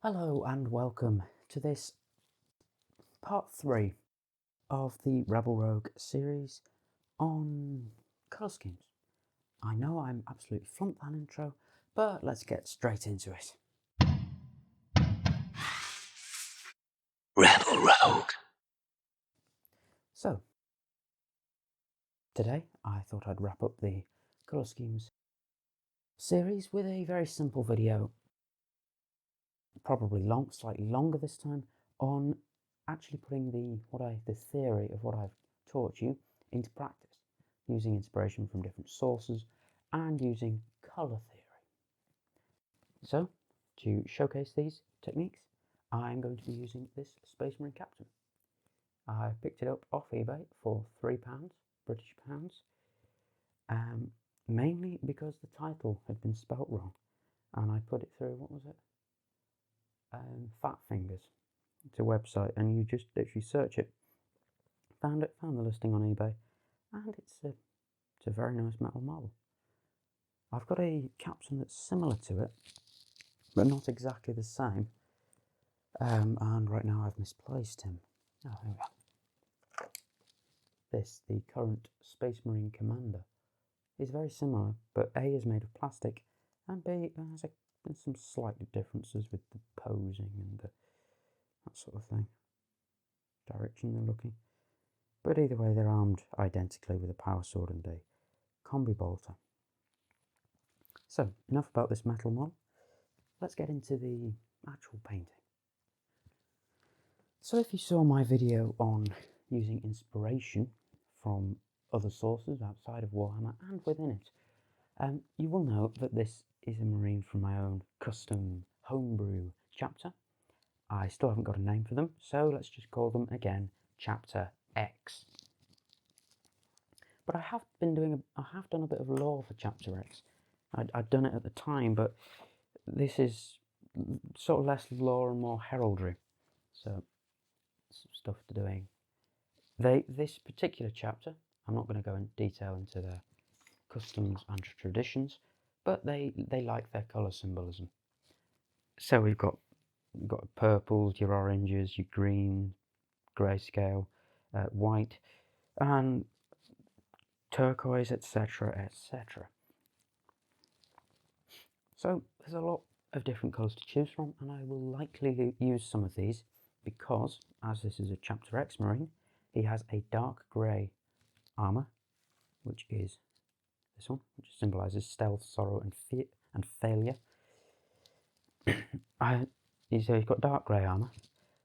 Hello and welcome to this part 3 of the Rebel Rogue series on colour schemes. I know I'm absolutely flunked that intro, but let's get straight into it. Rebel Rogue. So, today I thought I'd wrap up the colour schemes series with a very simple video, probably slightly longer this time, on actually putting the theory of what I've taught you into practice, using inspiration from different sources and using colour theory. So, to showcase these techniques, I'm going to be using this Space Marine Captain. I picked it up off eBay for £3, British pounds, mainly because the title had been spelt wrong, and I put it through, what was it? Fat Fingers. It's a website, and you just literally search it. Found the listing on eBay, and it's a very nice metal model. I've got a captain that's similar to it, but not exactly the same. And right now I've misplaced him. Oh, here we are. The current Space Marine Commander, is very similar, but A is made of plastic, and B has some slight differences with the posing and that sort of thing, direction they're looking. But either way, they're armed identically with a power sword and a combi bolter. So, enough about this metal model. Let's get into the actual painting. So if you saw my video on using inspiration from other sources outside of Warhammer and within it, you will know that this is a Marine from my own custom homebrew chapter. I still haven't got a name for them, so let's just call them again Chapter X. But I have done a bit of lore for Chapter X. I'd done it at the time, but this is sort of less lore and more heraldry. So some stuff to doing. This particular chapter, I'm not going to go in detail into their customs and traditions, but they like their colour symbolism. So we've got purples, your oranges, your green, grayscale, white, and turquoise, etc., etc. So there's a lot of different colours to choose from, and I will likely use some of these because, as this is a Chapter X Marine, he has a dark grey armour, which is this one, which symbolises stealth, sorrow, and failure. He's got dark grey armour,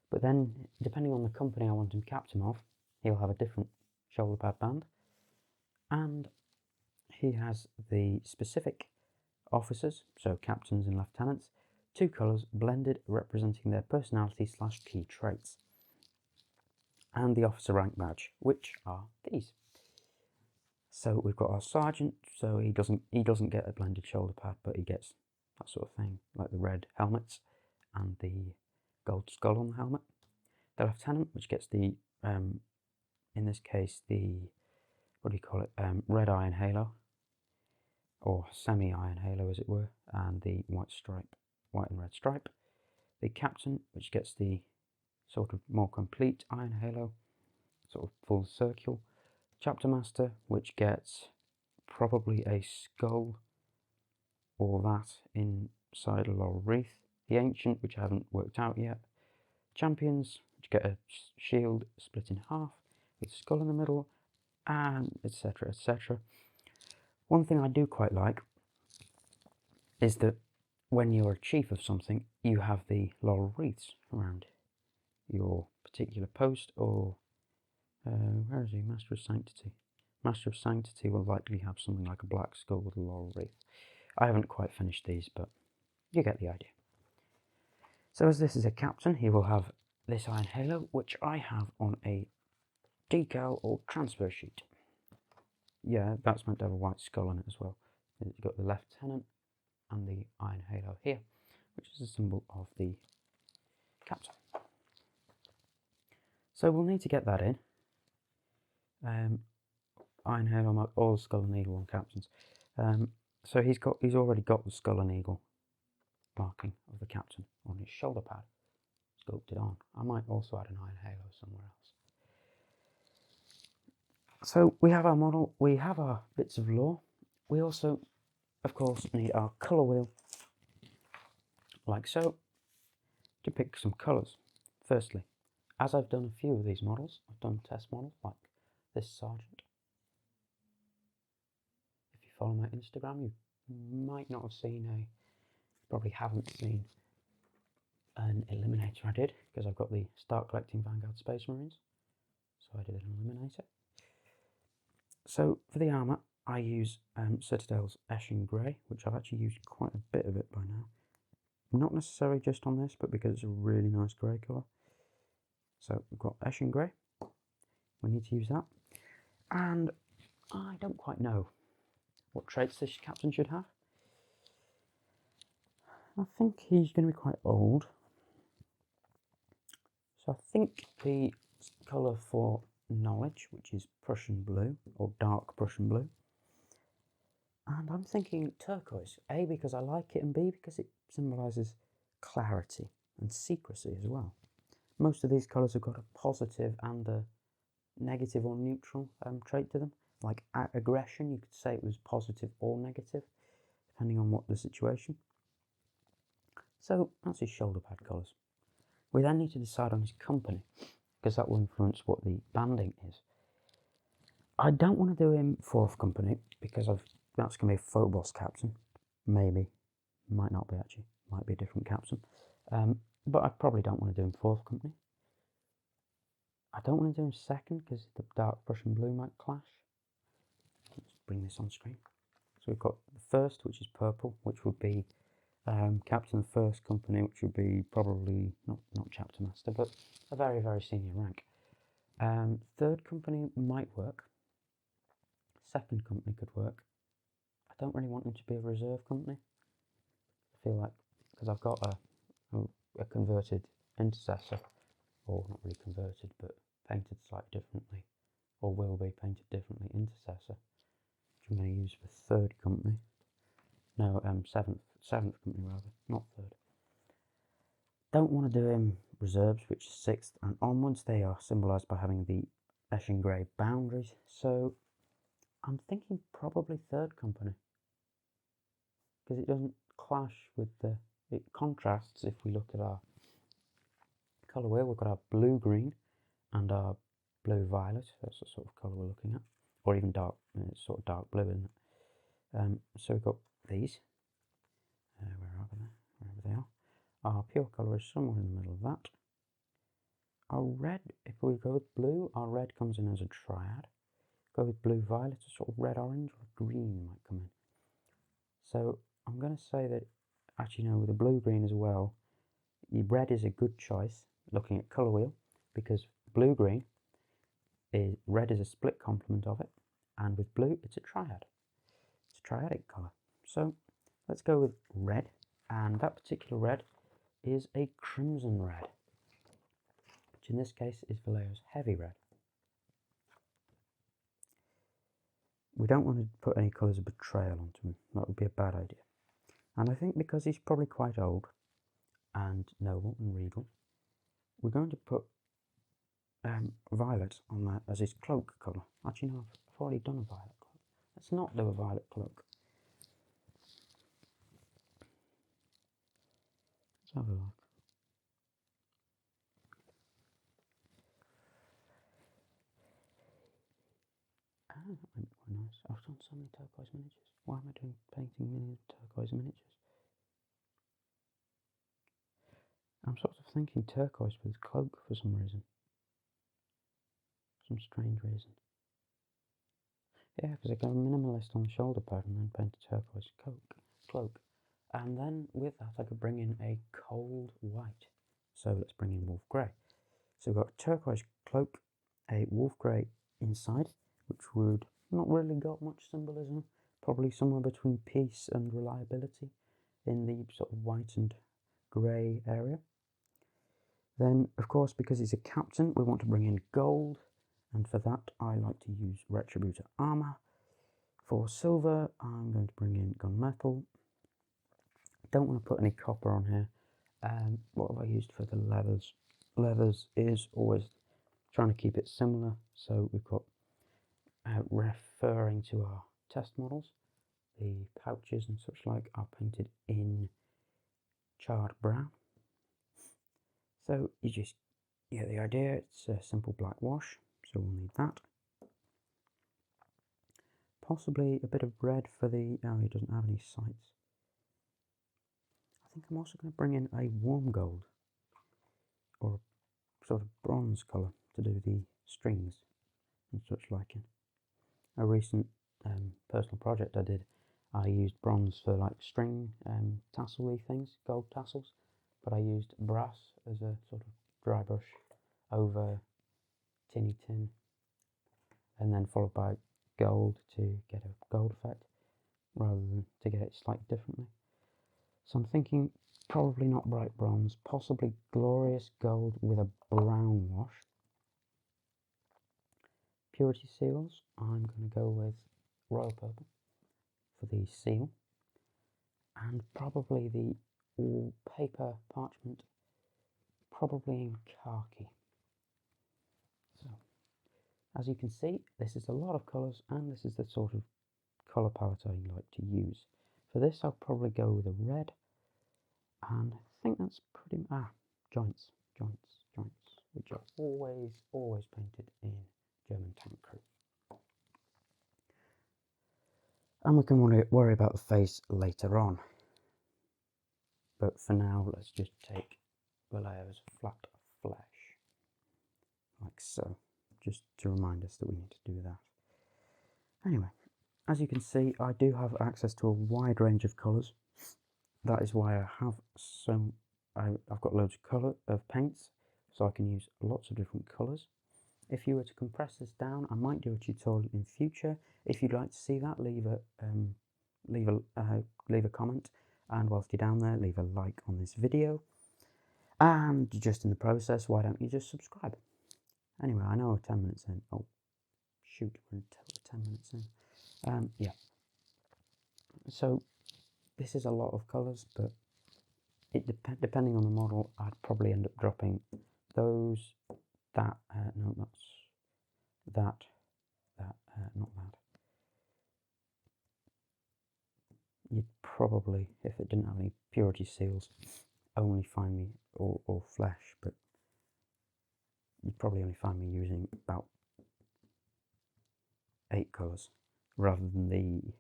but then, depending on the company I want him captain of, he'll have a different shoulder pad band, and he has the specific officers, so captains and lieutenants, 2 colours blended representing their personality/key traits, and the officer rank badge, which are these. So we've got our sergeant, so he doesn't get a blended shoulder pad, but he gets that sort of thing, like the red helmets and the gold skull on the helmet. The lieutenant, which gets the, in this case, the, what do you call it, red iron halo, or semi-iron halo as it were, and the white and red stripe. The captain, which gets the sort of more complete iron halo, sort of full circle. Chapter master, which gets probably a skull or that inside a laurel wreath. The ancient, which I haven't worked out yet. Champions, which get a shield split in half with a skull in the middle, and etc. etc. One thing I do quite like is that when you're a chief of something, you have the laurel wreaths around your particular post, or where is he? Master of Sanctity. Master of Sanctity will likely have something like a black skull with a laurel wreath. I haven't quite finished these, but you get the idea. So as this is a captain, he will have this iron halo, which I have on a decal or transfer sheet. Yeah, that's meant to have a white skull on it as well. You've got the lieutenant and the iron halo here, which is a symbol of the captain. So we'll need to get that in. Iron halo mark all skull and eagle on captains. So he's already got the skull and eagle marking of the captain on his shoulder pad, sculpted on. I might also add an iron halo somewhere else. So we have our model, we have our bits of lore. We also, of course, need our colour wheel, like so, to pick some colours. Firstly, as I've done a few of these models, I've done test models like this Sergeant. If you follow my Instagram, you might not have seen probably haven't seen an Eliminator I did, because I've got the Start Collecting Vanguard Space Marines, so I did an Eliminator. So for the armour, I use Citadel's Eshin Grey, which I've actually used quite a bit of it by now. Not necessarily just on this, but because it's a really nice grey colour. So we've got Eshin Grey, we need to use that. And I don't quite know what traits this captain should have. I think he's going to be quite old. So I think the colour for knowledge, which is Prussian blue, or dark Prussian blue. And I'm thinking turquoise, A, because I like it, and B, because it symbolises clarity and secrecy as well. Most of these colours have got a positive and a negative or neutral trait to them. Like aggression, you could say it was positive or negative, depending on what the situation. So that's his shoulder pad colours. We then need to decide on his company, because that will influence what the banding is. I don't want to do him 4th company, because that's going to be a Phobos captain. Maybe. Might not be actually. Might be a different captain. But I probably don't want to do him 4th company. I don't want to do him 2nd, because the dark Prussian blue might clash. Let's bring this on screen. So we've got the 1st, which is purple, which would be captain of 1st company, which would be probably not chapter master, but a very, very senior rank. 3rd company might work. 2nd company could work. I don't really want him to be a reserve company. I feel like, because I've got a converted intercessor, or not really converted, but painted slightly differently, or will be painted differently, intercessor, which I'm going to use for 3rd company. No, 7th company rather, not 3rd. Don't want to do him reserves, which is 6th and onwards. They are symbolised by having the Eshin Grey boundaries, so I'm thinking probably 3rd company, because it doesn't clash with it contrasts. If we look at our colour wheel, we've got our blue-green and our blue-violet. That's the sort of colour we're looking at, or even dark, it's sort of dark blue, isn't it? So we've got these, wherever they are. Our pure colour is somewhere in the middle of that. Our red, if we go with blue, our red comes in as a triad. Go with blue-violet, a sort of red-orange, or green might come in. So I'm going to say that, actually no, with the blue-green as well, red is a good choice, looking at colour wheel, because blue-green, red is a split complement of it, and with blue it's a triad. It's a triadic colour. So let's go with red, and that particular red is a crimson red, which in this case is Vallejo's heavy red. We don't want to put any colours of betrayal onto him, that would be a bad idea. And I think because he's probably quite old and noble and regal, we're going to put violet on that as his cloak colour. Actually no, I've already done a violet cloak. Let's not do a violet cloak. Let's have a look. That might be quite nice. I've done so many turquoise miniatures. Why am I doing painting turquoise miniatures? I'm sort of thinking turquoise with cloak for some reason. Some strange reason. Yeah, because I go minimalist on the shoulder pad and then paint a turquoise cloak. And then with that I could bring in a cold white. So let's bring in wolf grey. So we've got a turquoise cloak, a wolf grey inside, which would not really got much symbolism, probably somewhere between peace and reliability in the sort of white and grey area. Then, of course, because he's a captain, we want to bring in gold, and for that I like to use Retributor armour. For silver, I'm going to bring in gunmetal. don't want to put any copper on here. What have I used for the leathers? Leathers is always trying to keep it similar, so we've got referring to our test models, the pouches and such like are painted in charred brown. So you just get the idea. It's a simple black wash, so we'll need that. Possibly a bit of red for the, oh, he doesn't have any sights. I think I'm also going to bring in a warm gold, or a sort of bronze colour, to do the strings and such like. In a recent personal project I did, I used bronze for like string tassel-y things, gold tassels, but I used brass as a sort of dry brush over tinny tin, and then followed by gold to get a gold effect, rather than to get it slightly differently. So I'm thinking probably not bright bronze, possibly glorious gold with a brown wash. Purity seals, I'm going to go with royal purple for the seal, and probably the paper parchment, probably in khaki. So, as you can see, this is a lot of colours, and this is the sort of colour palette I like to use. For this, I'll probably go with a red, and I think that's pretty joints, which are always painted in German tank crew. And we can worry about the face later on. But for now, let's just take the layers of flat flesh, like so, just to remind us that we need to do that. Anyway, as you can see, I do have access to a wide range of colours. That is why I have I've got loads of paints, so I can use lots of different colours. If you were to compress this down, I might do a tutorial in future. If you'd like to see that, leave a comment, and whilst you're down there, leave a like on this video. And just in the process, why don't you just subscribe? Anyway, I know we're 10 minutes in. Oh, shoot, we're 10 minutes in. Yeah. So this is a lot of colours, but depending on the model, I'd probably end up dropping those, not that. You'd probably, if it didn't have any purity seals, only find me, or flesh, but you'd probably only find me using about 8 colours, rather than the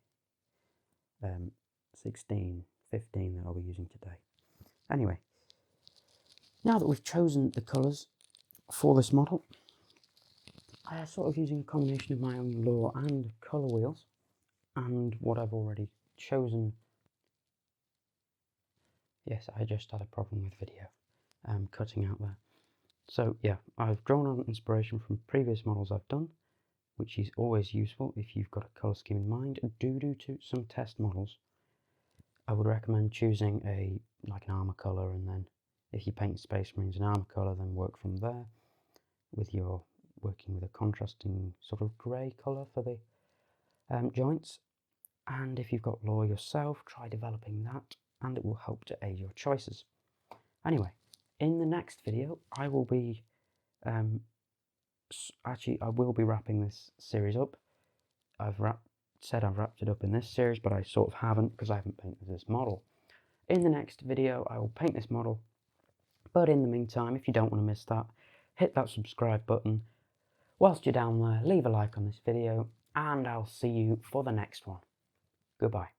16, 15 that I'll be using today. Anyway, now that we've chosen the colours for this model, I am sort of using a combination of my own lure and colour wheels, and what I've already chosen. Yes, I just had a problem with video cutting out there. So yeah, I've drawn on inspiration from previous models I've done, which is always useful if you've got a colour scheme in mind. Do some test models. I would recommend choosing like an armour colour, and then if you paint Space Marines in armour colour, then work from there with your working with a contrasting sort of grey colour for the joints. And if you've got lore yourself, try developing that, and it will help to aid your choices. Anyway, in the next video, I will be I will be wrapping this series up. I've said I've wrapped it up in this series, but I sort of haven't, because I haven't painted this model. In the next video, I will paint this model, but in the meantime, if you don't want to miss that, hit that subscribe button. Whilst you're down there, leave a like on this video, and I'll see you for the next one. Goodbye.